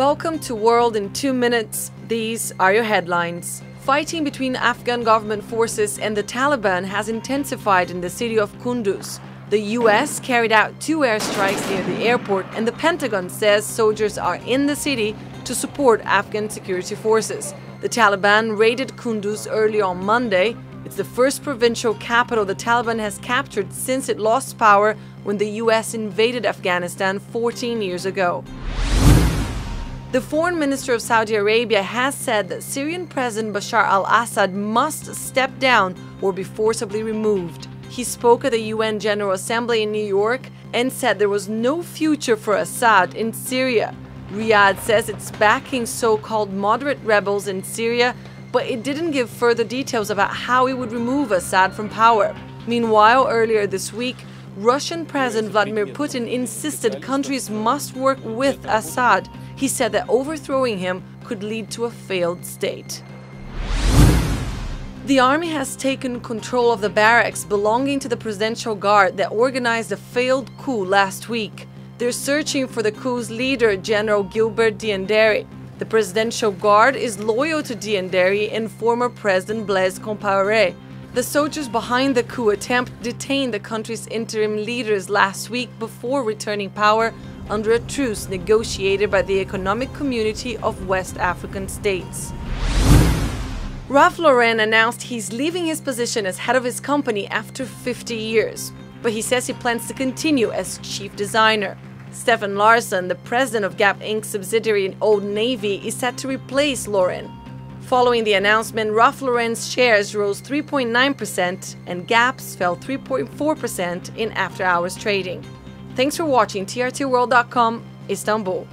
Welcome to World in 2 Minutes. These are your headlines. Fighting between Afghan government forces and the Taliban has intensified in the city of Kunduz. The US carried out 2 airstrikes near the airport, and the Pentagon says soldiers are in the city to support Afghan security forces. The Taliban raided Kunduz early on Monday. It's the first provincial capital the Taliban has captured since it lost power when the US invaded Afghanistan 14 years ago. The foreign minister of Saudi Arabia has said that Syrian President Bashar Al-Assad must step down or be forcibly removed. He spoke at the UN General Assembly in New York and said there was no future for Assad in Syria. Riyadh says it's backing so-called moderate rebels in Syria, but it didn't give further details about how it would remove Assad from power. Meanwhile, earlier this week, Russian President Vladimir Putin insisted countries must work with Assad. He said that overthrowing him could lead to a failed state. The army has taken control of the barracks belonging to the Presidential Guard that organized a failed coup last week. They're searching for the coup's leader, General Gilbert Diendéré. The Presidential Guard is loyal to Diendéré and former President Blaise Compaoré. The soldiers behind the coup attempt detained the country's interim leaders last week before returning power under a truce negotiated by the Economic Community of West African States. Ralph Lauren announced he's leaving his position as head of his company after 50 years, but he says he plans to continue as chief designer. Stefan Larsson, the president of Gap Inc. subsidiary in Old Navy, is set to replace Lauren. Following the announcement, Ralph Lauren's shares rose 3.9% and Gap's fell 3.4% in after-hours trading. Thanks for watching TRTworld.com, Istanbul.